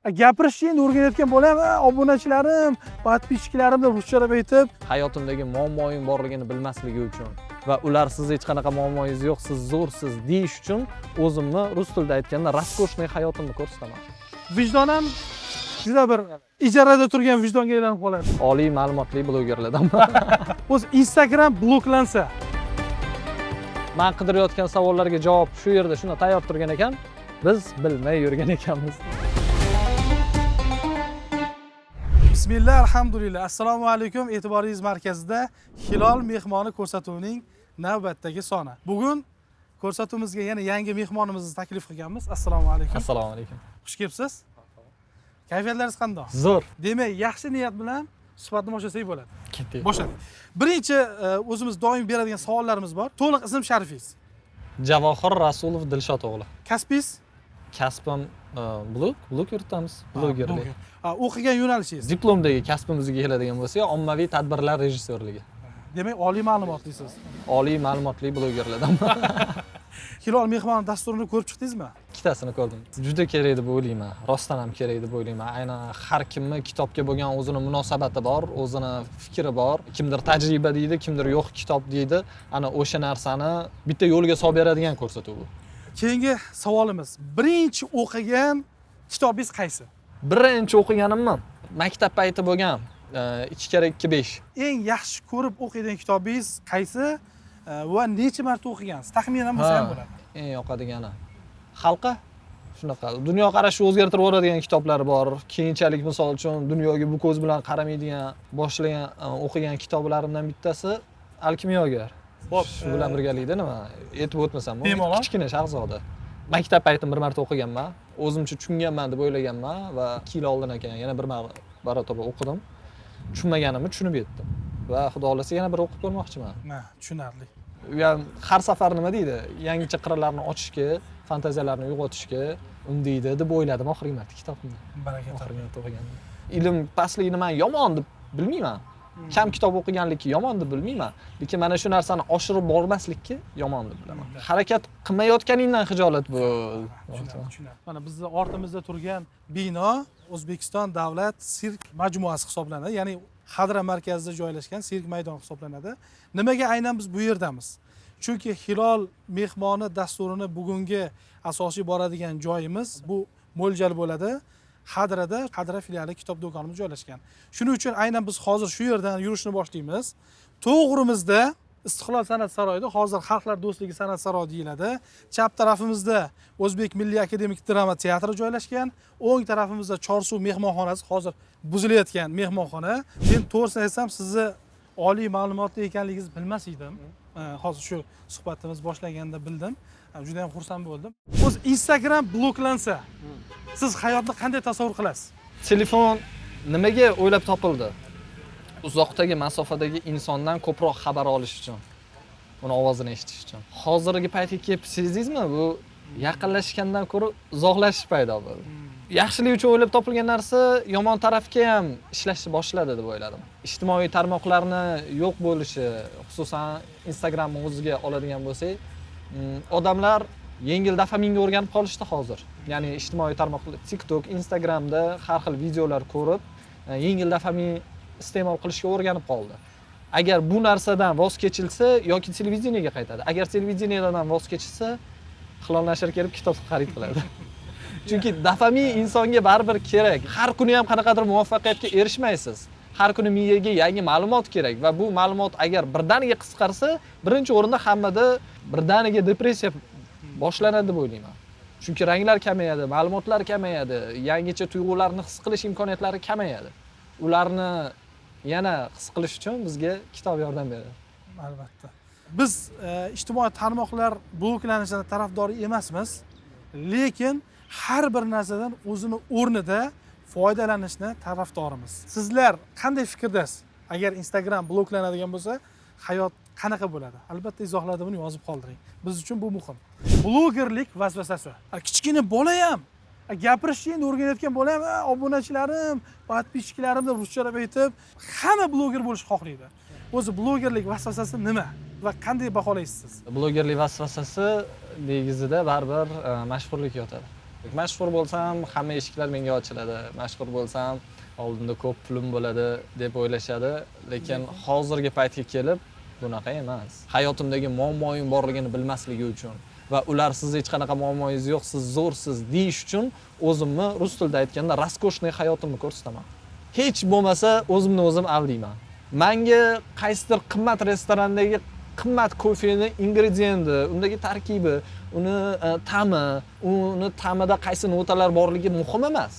Gapirishni endi o'rganayotgan bolam, obunachilarim, podpischikalarim deb ruschalab aytib, hayotimdagi muammoyim borligini bilmasligi uchun va ular siz hech qanaqa muammoyingiz yo'q, siz zo'rsiz deyish uchun o'zimni rus tilida aytganda raskoshniy hayotimni ko'rsataman. vijdonim juda bir ijarada turgan vijdonga aylanib qoladi. Oliy ma'lumotli blogerlardan. O'z Instagram bloklansa, Men qidirayotgan savollarga javob shu yerda shuna tayyor turgan ekan, biz bilmay yurgan ekanmiz. Bismillah, alhamdulillah. Assalomu alaykum. E'tiboringiz markazida Hilol mehmoni ko'rsatuvining navbatdagi soni. Bugun ko'rsatuvimizga yana yangi mehmonimizni taklif qilganmiz. Assalomu alaykum. Assalomu alaykum. Xush kelibsiz. Kayfiyatlaringiz qanday? Zo'r. Demak, yaxshi niyat bilan suhbatni boshlasak bo'ladi. Ketdik. Boshladik. Birinchi o'zimiz doim beradigan savollarimiz bor. To'liq ism sharifingiz? Javohir Rasulov Dilshod o'g'li. Kasbingiz? Kasbim blog yuritamiz, blogerlik. O'qigan yo'nalishingiz? Diplomdagi kasbimizga keladigan bo'lsa, ommaviy tadbirlar rejissyorligi. Demak, oliy ma'lumotlisiz. Oliy ma'lumotli blogerlardan. Hilol mehmoni dasturini ko'rib chiqdingizmi? Ikkitasini ko'rdim. Juda kerak deb o'ylayman. Rostdan ham kerak deb o'ylayman. Aynan har kimning kitobga bo'lgan o'zini munosabati bor, o'zini fikri bor. Kimdir tajriba deydi, kimdir yo'q kitob deydi. Ana o'sha narsani bitta yo'lga solib beradigan ko'rsatuv bu. Keyingi savolimiz. Birinchi o'qigan kitobingiz qaysi? Birinchi o'qiganimmi? Maktab payti bo'lgan. 2x2 5. Eng yaxshi ko'rib o'qiydigan kitobingiz qaysi va necha marta o'qigansiz? Taxminan bo'lsa ham bo'ladi. Eng yoqadigani. Xalqi shunaqa dunyoqarashni o'zgartirib yuboradigan kitoblar bor. Keyinchalik misol uchun dunyoga bu ko'z bilan qaramaydigan, boshlagan, o'qigan kitoblarimdan bittasi Alkimyogar. Xo'p, shu bilan birgalikda nima aytib o'tmasam, kichkina shahzoda. Maktab paytim bir marta o'qiganman. O'zimcha tushunganman deb o'ylaganman va 2 yil oldin ekan yana bir marotaba o'qidim. Tushunmaganimni tushunib yetdim. Va xudo xolasa yana bir o'qib ko'rmoqchiman. Ha, tushunarli. Har safar nima deydi? Yangicha qirralarni ochishga, fantaziyalarni uyg'otishga undaydi deb o'yladim oxirgi marta kitobni. Baraka o'qiganda. Ilm pastligini men yomon deb bilmayman. Kam kitob o'qiganlikni yomon deb bilmayman. Lekin mana shu narsani oshirib bormaslikka yomon deb bilaman. Harakat qilmayotganingdan xijolat bo'l. Mana bizning ortimizda turgan bino O'zbekiston davlat sirk majmuasi hisoblanadi. Ya'ni Xadra markazida joylashgan sirk maydoni hisoblanadi. Nimaga aynan biz bu yerdamiz? Chunki Hilol mehmoni dasturini bugungi asosiy boradigan joyimiz bu mo'ljal bo'ladi. Hadrada, Hadra filiali kitob do'konimiz joylashgan. Shuning uchun aynan biz hozir shu yerdan yurishni boshlaymiz. To'g'rimizda Istiqlol san'at saroyida, hozir Xalqlar do'stligi san'at saroyi deyiladi. Chap tarafimizda O'zbek Milliy akademik drama teatri joylashgan. O'ng tarafimizda Chorsuv mehmonxonasi, hozir buzilayotgan mehmonxona. Men to'g'risini aytsam, sizni oliy ma'lumotli ekanligingizni bilmas edim. Hozir shu suhbatimiz boshlaganda bildim. Juda ham xursand bo'ldim. O'z Instagram bloklansa, siz hayotni qanday tasavvur qilasiz? Telefon nimaga o'ylab topildi? Uzoqdagi masofadagi insondan ko'proq xabar olish uchun, uni ovozini eshitish uchun. Hozirgi paytga kelib sezdingizmi? Bu yaqinlashgandan ko'ra uzoqlashish paydo bo'ldi. Yaxshilik uchun o'ylab topilgan narsa yomon tarafga ham ishlashni boshladi deb o'yladim. Ijtimoiy tarmoqlarni yo'q bo'lishi, xususan Instagramni o'ziga oladigan bo'lsak, odamlar yengil dopaminga o'rganib qolishdi hozir. Ya'ni ijtimoiy tarmoqlar TikTok, Instagramda har xil videolar ko'rib, yengil dopamin iste'mol qilishga o'rganib qoldi. Agar bu narsadan voz kechilsa yoki televideniyega qaytadi. Agar televideniyadan voz kechilsa, Hilol nashr kelib kitob xarid qiladi. Chunki dopamin insonga baribir kerak. Har kuni ham qanaqadir muvaffaqiyatga erishmaysiz. Har kuni miyaga yangi ma'lumot kerak va bu ma'lumot agar birdaniga qisqarsa, birinchi o'rinda hammada birdaniga depressiya boshlanadi deb o'ylayman. Chunki ranglar kamayadi, ma'lumotlar kamayadi, yangicha tuyg'ularni his qilish imkoniyatlari kamayadi. Ularni yana his qilish uchun bizga kitob yordam beradi. Albatta. Biz ijtimoiy tarmoqlar bloklanishidan tarafdori emasmiz, lekin har bir narsadan o'zini o'rnida foydalanishni tarafdorimiz. Sizlar qanday fikrdasiz? Agar Instagram bloklanadigan bo'lsa, hayot qanaqa bo'ladi? Albatta izohlarda buni yozib qoldiring. Biz uchun bu muhim. Blogerlik vasvasasi. Kichkina bola ham gapirishni endi o'rganayotgan bola ham obunachilarim, podpischikalarim deb ruschalab aytib, hamma bloger bo'lishni xohlaydi. O'zi blogerlik vasvasasi nima va qanday baholaysiz siz? Blogerlik vasvasasi negizida baribir mashhurlik yotadi. Mashhur bo'lsam, hamma eshiklar menga ochiladi. Mashhur bo'lsam, oldinda ko'p pulim bo'ladi deb o'ylashadi, lekin hozirgi paytga kelib bunaqa emas. Hayotimdagi muammoyim borligini bilmasligi uchun va ular siz hech qanaqa muammoyingiz yo'q, siz zo'rsiz deyish uchun o'zimni rus tilida aytganda raskoshniy hayotimni ko'rsataman. Hech bo'lmasa o'zimni o'zim aldayman. Menga qaysidir qimmat restorandagi qimmat kofeni ingrediyenti, undagi tarkibi, uni ta'mi, uni ta'mida qaysi notalar borligi muhim emas.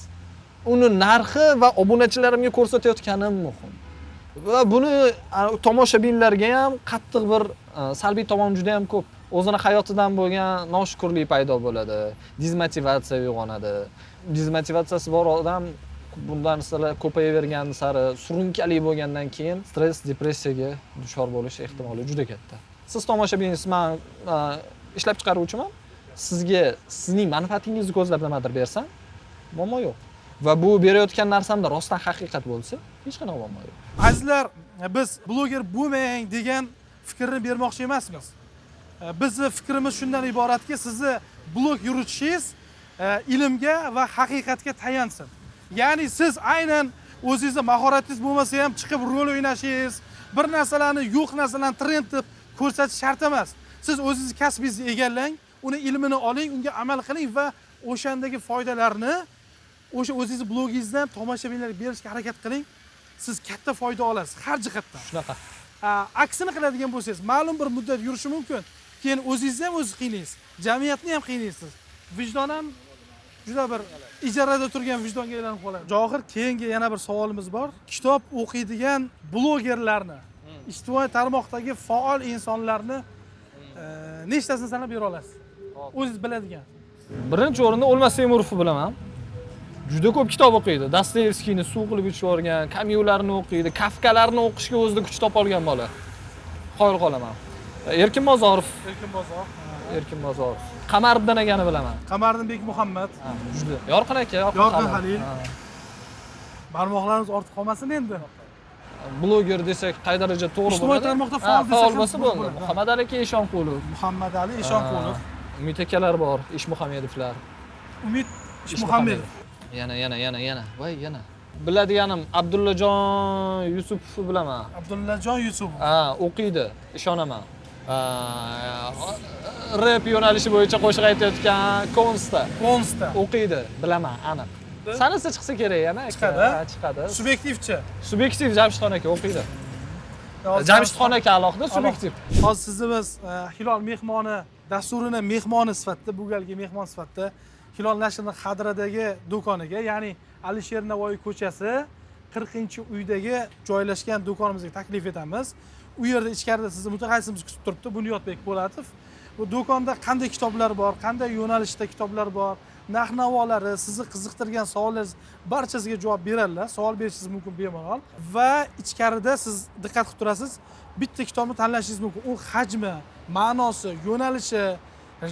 Uni narxi va obunachilarimga ko'rsatayotganim muhim. Va buni tomoshabinlarga ham qattiq bir salbiy tomoni juda ham ko'p. O'zini hayotidan bo'lgan noshukrlik paydo bo'ladi, dezmotivatsiya uyg'onadi. Dezmotivatsiyasi bor odam bundan ko'payavergan sari surunkali bo'lgandan keyin stress, depressiyaga duchor bo'lish ehtimoli juda katta. Siz tomoshabinsiz, men ishlab chiqaruvchiman. Sizga sizning manfaatingizni ko'zlab nimadir bersam, muammo yo'q. Va bu berayotgan narsamda rostdan haqiqat bo'lsa, hech qanaqa muammo yo'q. Azizlar, biz bloger bo'lmang degan fikrni bermoqchi emasmiz. Bizning fikrimiz shundan iboratki, sizni blog yuritishingiz ilmga va haqiqatga tayansin. Ya'ni siz aynan o'zingizda mahoratingiz bo'lmasa ham chiqib rol o'ynashingiz, bir narsalarni yo'q narsalarni trend deb ko'rsatish shart emas. Siz o'zingiz kasbingizni egallang, uni ilmini oling, unga amal qiling va o'shandagi foydalarni o'sha o'zingiz blogingizdan tomoshabinlarga berishga harakat qiling. Siz katta foyda olasiz har jihatdan. Shunaqa. Aksini qiladigan bo'lsangiz, ma'lum bir muddat yurishi mumkin. Keyin o'zingizni ham o'zingiz qiynaysiz, jamiyatni ham qiynaysiz. Vijdon ham juda bir ijarada turgan vijdonga aylanib qoladi. Johir, keyingi yana bir savolimiz bor. Kitob o'qiydigan blogerlarni, ijtimoiy tarmoqdagi faol insonlarni nechtasini sanab bera olasiz? O'zingiz biladigan. Birinchi o'rinda O'lmas Temurovni bilaman. Juda ko'p kitob o'qiydi. Dostoyevskiyni suv qilib ichib yuborgan, Kamyularni o'qiydi, Kafkalarni o'qishga o'zida kuch topa olgan bola. Qoyil qolaman. Erkin Bozorov. Erkin Bozorov. Qamariddin akani bilaman. Qamariddin Bekmuhammad. Juda yorqin aka, Yorqin Halil. Barmoqlarimiz ortib qolmasin endi. Bloger desak qay daraja to'g'ri bo'ladi? Ijtimoiy tarmoqda faol bo'lsa bo'ldi. Muhammad Ali Eshonqulov. Muhammad Ali Eshonqulov. Umid akalar bor, Ishmuhamedovlar. Umid Ishmuhamedov. Yana. Voy, yana. Biladiganim Abdullajon Yusupovni bilaman. Abdullajon Yusupov. O'qiydi, ishonaman. Rap yo'nalishi bo'yicha qo'shiq aytayotgan Konsta o'qiydi, bilaman, aniq. Sanasi chiqsa kerak yana. Chiqadi. Subyektiv Jamshidxon aka o'qiydi. Jamshidxon aka alohida, subyektiv. Hozir sizimiz Hilol mehmoni dasturini mehmoni sifatida, bu galgi mehmon sifatida Hilol nashrining Xadradagi do'koniga, ya'ni Alisher Navoiy ko'chasi 40-uydagi joylashgan do'konimizga taklif etamiz. U yerda ichkarida sizni mutaxassisimiz kutib turibdi, Bunyodbek Po'latov. Bu do'konda qanday kitoblar bor, qanday yo'nalishda kitoblar bor, narx-navolari, sizni qiziqtirgan savollaringiz barchasiga javob beradilar. Savol berishingiz mumkin bemalol. Va ichkarida siz diqqat qilib turasiz, bitta kitobni tanlashingiz mumkin. U hajmi, ma'nosi, yo'nalishi,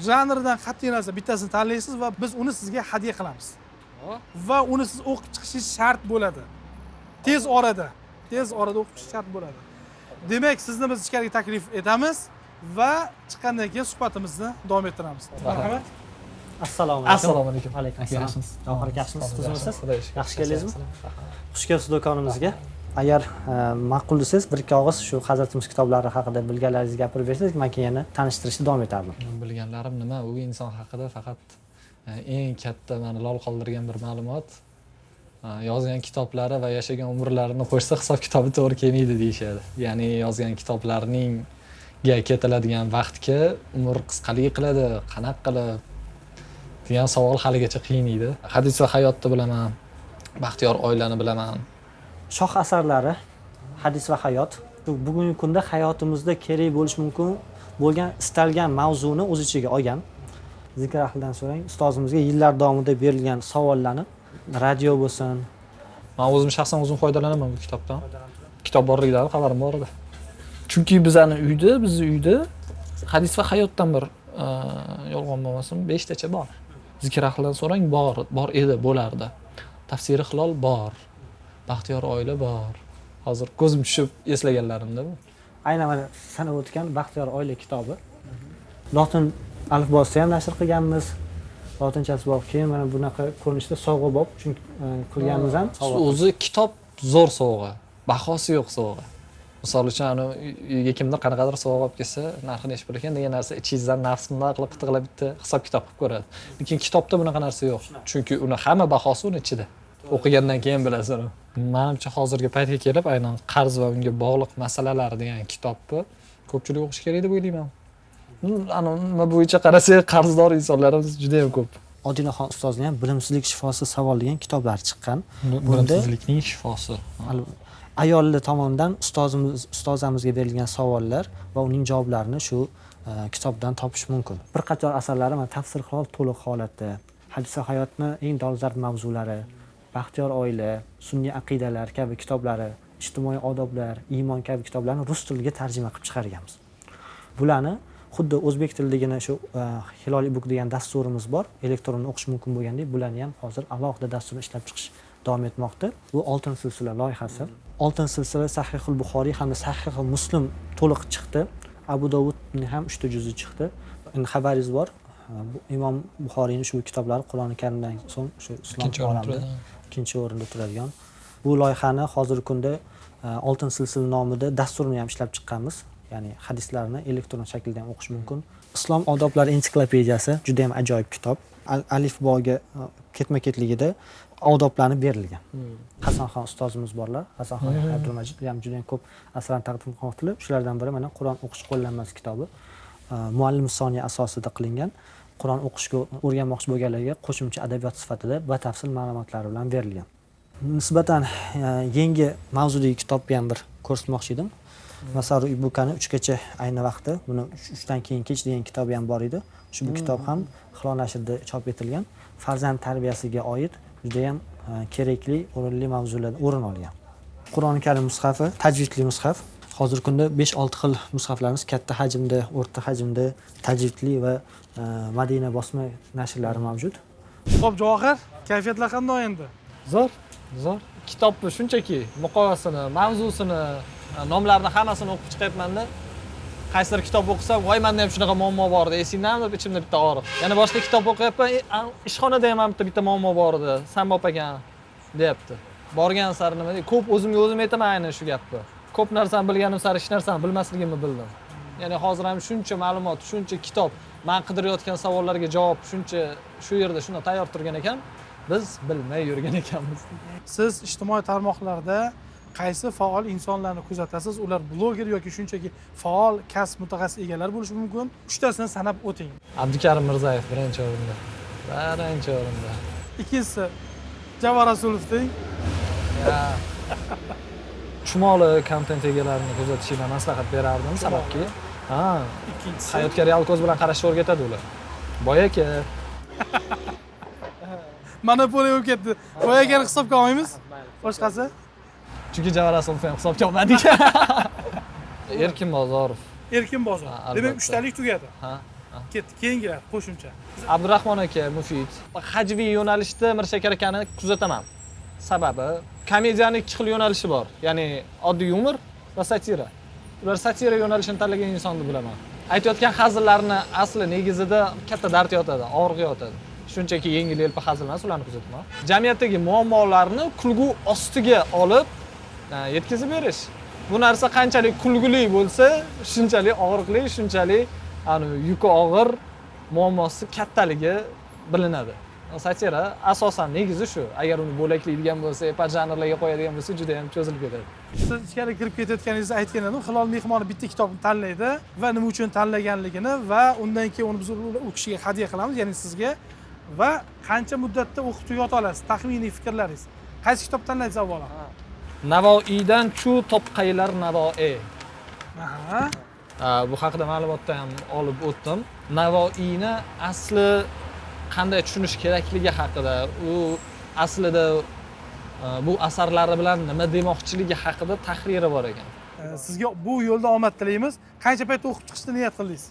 janridan qat'iy nazar bittasini tanlaysiz va biz uni sizga hadya qilamiz. Va uni siz o'qib chiqishingiz shart bo'ladi. Tez orada o'qib chiqish shart bo'ladi. Demak, sizni biz ichkariga taklif etamiz va chiqqandan keyin suhbatimizni davom ettiramiz. Marhamat. Assalomu alaykum. Assalomu alaykum. Alaykum assalom. Johir aka, yaxshimisiz? Tuzimisiz? Yaxshi keldingizmi? Xush kelibsiz do'konimizga. Agar ma'qul desangiz, bir ikki og'iz shu Hazratimiz kitoblari haqida bilganlaringizni gapirib bersangiz, men keyin yana tanishtirishni davom etardim. Bilganlarim nima? U inson haqida faqat eng katta meni lol qoldirgan bir ma'lumot, yozgan kitoblari va yashagan umrlarini qo'shsa hisob kitobi to'g'ri kelmaydi deyishadi. Ya'ni yozgan kitoblarning ketiladigan vaqtga umr qisqalik qiladi, qanaqa qilib degan savol haligacha qiynaydi. Hadis va hayotni bilaman, Baxtiyor oilani bilaman. Shoh asarlari, hadis va hayot bugungi kunda hayotimizda kerak bo'lishi mumkin bo'lgan istalgan mavzuni o'z ichiga olgan. Zikr ahlidan so'rang, ustozimizga yillar davomida berilgan savollarni radio bo'lsin. Men o'zim shaxsan foydalanaman bu kitobdan. Kitob borligidan xabarim bor edi. Chunki bizning uyda hadis va hayotdan bir yolg'on bo'lmasin, 5 tacha bor. Zikr ahlidan so'rang, bor edi, bo'lardi. Tafsiri Hilol bor. Baxtiyor oila bor. Hozir ko'zim tushib eslaganlarimda bu. Aynan mana sanab o'tgan Baxtiyor oila kitobi. Lotin alifbosida ham nashr qilganmiz. 6-si bob. Keyin mana bunaqa ko'rinishda sovg'a bob. Chunki qilganimiz ham O'zi kitob zo'r sovg'a. Bahosi yo'q sovg'a. Misol uchun uyga kimdir qanaqadir sovg'a olib kelsa, narxini eshitib ekan degan narsa ichingizdan nafsimda qilib qitiqlab bitta hisob kitob qilib ko'radi. Lekin kitobda bunaqa narsa yo'q. Chunki uni hamma bahosi uni ichida. O'qigandan keyin bilasan. Menimcha hozirgi paytga kelib aynan qarz va unga bog'liq masalalar degan kitobni ko'pchilik o'qish kerak deb o'ylayman. Nima bo'yicha qarasak, qarzdor insonlarimiz juda ham ko'p. Odinaxon ustozning ham Bilimsizlik shifosi savol degan kitoblari chiqqan. Bilimsizlikning shifosi. Ayollar tomonidan ustozamizga berilgan savollar va uning javoblarini shu kitobdan topish mumkin. Bir qator asarlari mana tafsir hol to'liq holatda, hadis va hayotni eng dolzarb mavzulari, baxtiyor oila, sunniy aqidalar kabi kitoblari, ijtimoiy odoblar, iymon kabi kitoblarni rus tiliga tarjima qilib chiqarganmiz. Bularni xuddi o'zbek tililigini shu Hilol e-book degan dasturimiz bor, elektron o'qish mumkin bo'lgandek, bularni ham hozir alohida dasturni ishlab chiqish davom etmoqda. Bu oltin silsila loyihasi. Oltin silsila Sahihul Buxoriy hamda Sahihul Muslim to'liq chiqdi. Abu Dovudning ham 3 ta juzi chiqdi. Endi xabaringiz bor. Imom Buxoriyning shu kitoblari Qur'oni Karimdan so'ng shu islom olamida ikkinchi o'rinda turadigan. Bu loyihani hozirgi kunda Oltin silsila nomida dasturni ham ishlab chiqqanmiz. Ya'ni hadislarni elektron shaklda ham o'qish mumkin. Islom odoblari ensiklopediyasi juda ham ajoyib kitob. Alifboga ketma-ketligida odoblarni berilgan. Hasanxon ustozimiz borlar. Hasanxon Abdulmajid ham juda ham ko'p asarlarni taqdim qilmoqdilar. Shulardan biri mana Qur'on o'qish qo'llanmasi kitobi. Muallim soniya asosida qilingan. Qur'on o'qishga o'rganmoqchi bo'lganlarga qo'shimcha adabiyot sifatida batafsil ma'lumotlari bilan berilgan. Nisbatan yangi mavzudagi kitobni ham bir ko'rsatmoqchi edim. Masaru e-bookani 3 gacha ayni vaqtda, buni 3 dan keyin kech degan kitobi ham bor edi. Bu kitob ham Hilol nashrida chop etilgan. Farzand tarbiyasiga oid juda ham kerakli, o'rinli mavzulardan o'rin olgan. Qur'oni Karim mushafi, tajvidli mushaf. Hozirgi kunda 5-6 xil mushaflarimiz katta hajmda, o'rta hajmda, tajvidli va Madina bosma nashrlari mavjud. Xo'p, Javohir, kayfiyatlar qanday endi? Zo'r. Kitobni shunchaki muqovasini, mavzusini, nomlarini hammasini o'qib chiqyapman-da. Qaysidir kitob o'qisam, voy menda ham shunaqa muammo bor edi, esingdami deb ichimda bitta og'riq. Yana boshqa kitob o'qiyapman, ishxonada ham bitta muammo bor edi, Sanbop ekan deyapti. Borgan sari nima deydi, ko'p o'zimga o'zim aytaman aynan shu gapni. Ko'p narsani bilganim sari hech narsani bilmasligimni bildim. Ya'ni hozir ham shuncha ma'lumot, shuncha kitob, men qidirayotgan savollarga javob shuncha shu yerda shunda tayyor turgan ekan, biz bilmay yurgan ekanmiz. Siz ijtimoiy tarmoqlarda qaysi faol insonlarni kuzatasiz? Ular bloger yoki shunchaki faol kasb mutaxassis egalari bo'lishi mumkin. 3tasini sanab o'ting. Abdukarim Mirzayev birinchi o'rinda. Ikkinchisi Javohir Rasulovning chumoli kontent egalarini kuzatishga maslahat berardim, sababki ikkinchisi hayotga real ko'z bilan qarashni o'rgatadi ular. Boyaka monopoliya bo'lib ketdi. Boyagani hisobga olmaymiz. Boshqasi? chunki Javohir Rasulovni ham hisobga olmadik. Erkin Bozorov. Erkin Bozor. Demak, 3talik tugadi. Ketdi. Keyingilar qo'shimcha. Abdurahmon aka Mufid. Hajviy yo'nalishda Mirshakar akani kuzataman. Sababi komediyaning 2 xil yo'nalishi bor. Ya'ni oddiy yumor va satira. Ular satira yo'nalishini tanlagan insonni bilaman. Aytayotgan hazillarni asli negizida katta dard yotadi, og'riq yotadi. Shunchaki yengil-yelpi hazil emas, ularni kuzataman. Jamiyatdagi muammolarni kulgu ostiga olib yetkazib berish. Bu narsa qanchalik kulguli bo'lsa, shunchalik og'riqli, shunchalik yuki og'ir, muammosi kattaligi bilinadi. Satira asosan negizi shu. Agar uni bo'laklaydigan bo'lsa, janrlarga qo'yadigan bo'lsa, juda ham cho'zilib ketadi. Siz ichkari kirib ketayotganingizni aytgan edim. Hilol mehmoni bitta kitobni tanlaydi va nima uchun tanlaganligini va undan keyin uni biz u kishiga hadya qilamiz, ya'ni sizga, va qancha muddatda o'qib tugata olasiz? Taxminiy fikrlaringiz. Qaysi kitob tanlaysiz avvalo? Navoiydan Chu topqaylar Navoiy. Aha. Bu haqida ma'lumotda ham olib o'tdim. Navoiyni asli qanday tushunish kerakligi haqida, u aslida bu asarlari bilan nima demoqchiligi haqida tahriri bor ekan. Sizga bu yo'lda omad tilaymiz. Qancha paytda o'qib chiqishni niyat qildingiz?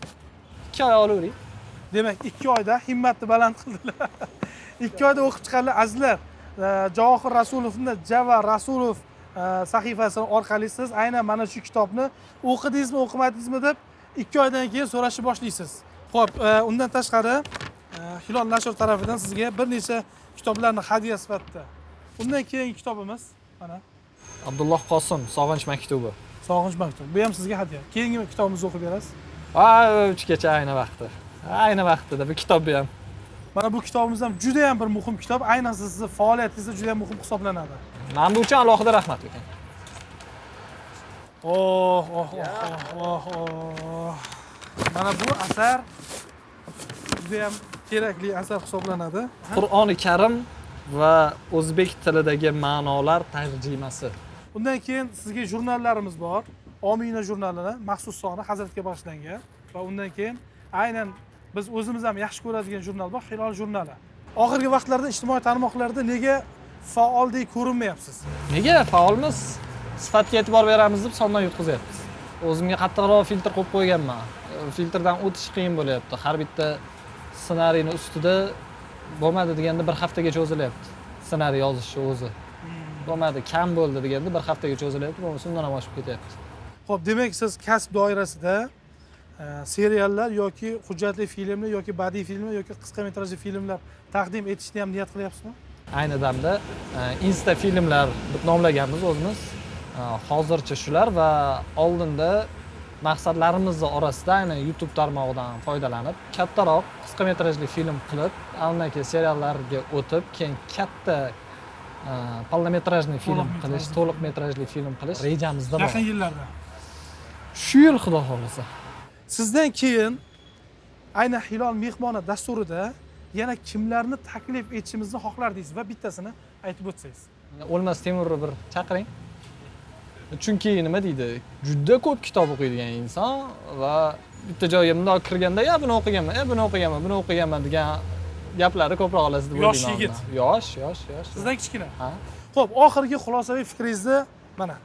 2 oy olavering. Demak, 2 oyda himmatni baland qildilar. 2 oyda o'qib chiqqanlar azizlar. Javohir Rasulovni Java Rasulov sahifasi orqali siz aynan mana shu kitobni o'qidingizmi, o'qimadingizmi deb 2 oydan keyin so'rashni boshlaysiz. Xo'p, undan tashqari Hilol nashr tarafidan sizga bir necha kitoblarni hadya sifatida. Undan keyingi kitobimiz mana Abdulloh Qosim Sog'inch maktubi. Sog'inch maktubi. Bu ham sizga hadya. Keyingi kitobimizni o'qib berasiz. Uchgacha ayni vaqti. Ayni vaqtida bu kitob ham. Mana bu kitobimiz ham juda ham bir muhim kitob. Aynan sizning faoliyatingizda juda ham muhim hisoblanadi. Men bu uchun alohida rahmat ekan. Mana bu asar juda ham kerakli asar hisoblanadi. Qur'oni Karim va o'zbek tilidagi ma'nolar tarjimasi. Undan keyin sizga jurnallarimiz bor. Omina jurnalini maxsus soni Hazratga bag'ishlangan va undan keyin aynan biz o'zimiz ham yaxshi ko'radigan jurnal bor, Hilol jurnali. Oxirgi vaqtlarda ijtimoiy tarmoqlarda nega faoldek ko'rinmayapsiz? Nega faolmiz? Sifatga e'tibor beramiz deb sondan yutqizyapmiz. O'zimga qattiqroq filtr qo'yib qo'yganman. Filtrdan o'tish qiyin bo'lyapti. Har bitta ssenariyni ustida bo'lmadi deganda bir haftaga cho'zilyapti. Ssenariy yozishni o'zi. Bo'lmadi, kam bo'ldi deganda bir haftaga cho'zilyapti, bo'lmasa undan ham oshib ketyapti. Xo'p, demak siz kasb doirasida seriallar yoki hujjatli filmlar yoki badiiy filmlar yoki qisqa metrajli filmlar taqdim etishni ham niyat qilyapsizmi? Ayni damda Insta filmlar deb nomlaganmiz o'zimiz. Hozircha shular va oldinda maqsadlarimiz orasida aynan YouTube tarmog'idan foydalanib, kattaroq qisqa metrajli film qilib, undan keyin seriallarga o'tib, keyin katta polnometrajli film qilish, to'liq metrajli film qilish rejamizda bor. Yaqin yillarda. Shu yil xudo xolasa. Sizdan keyin aynan Hilol mehmoni dasturida yana kimlarni taklif etishimizni xohlardingiz va bittasini aytib o'tsangiz. O'lmas Temurni bir chaqiring. Chunki nima deydi? Juda ko'p kitob o'qiydigan inson va bitta joyga bundoq kirganda, "Ya buni o'qiganman, buni o'qiganman, buni o'qiganman" degan gaplari ko'proq olasiz deb o'ylayman. Yosh yigit. Yosh. Sizdan kichkina. Ha. Xo'p, oxirgi xulosaviy fikringizni mana.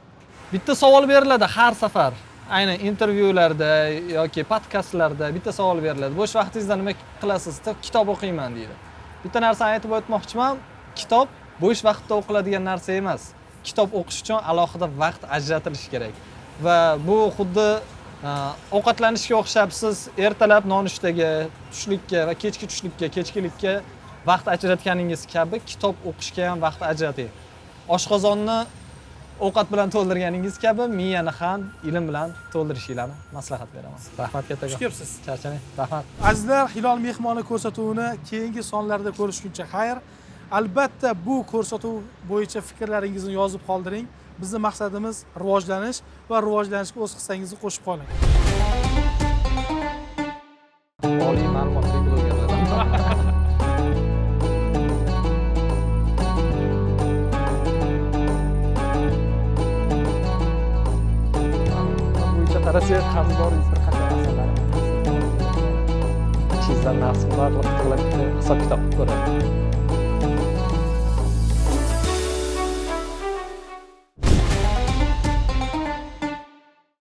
Bitta savol beriladi har safar. Aynan intervyularda yoki podkastlarda bitta savol beriladi. Bo'sh vaqtingizda nima qilasiz? Kitob o'qiyman deydi. Bitta narsani aytib o'tmoqchiman. Kitob bo'sh vaqtda o'qiladigan narsa emas. Kitob o'qish uchun alohida vaqt ajratilishi kerak. Va bu xuddi ovqatlanishga o'xshab, siz ertalab nonushtaga, tushlikka va kechki tushlikka, kechkilikka vaqt ajratganingiz kabi kitob o'qishga ham vaqt ajrating. Oshqozonni ovqat bilan to'ldirganingiz kabi miyani ham ilm bilan to'ldirishinglarni maslahat beraman. Rahmat kattaga. Xush kelibsiz. Charchamang. Rahmat. Azizlar, Hilol mehmoni ko'rsatuvini keyingi sonlarda ko'rishguncha xayr. Albatta bu ko'rsatuv bo'yicha fikrlaringizni yozib qoldiring. Bizning maqsadimiz rivojlanish va rivojlanishga o'z hissangizni qo'shib qoling. Oliy ma'lumotli blogerlar. Bo'yicha qarasangiz qarzdorlik bir qancha narsalar. Chizdan narsa bor, hisob kitob ko'radi.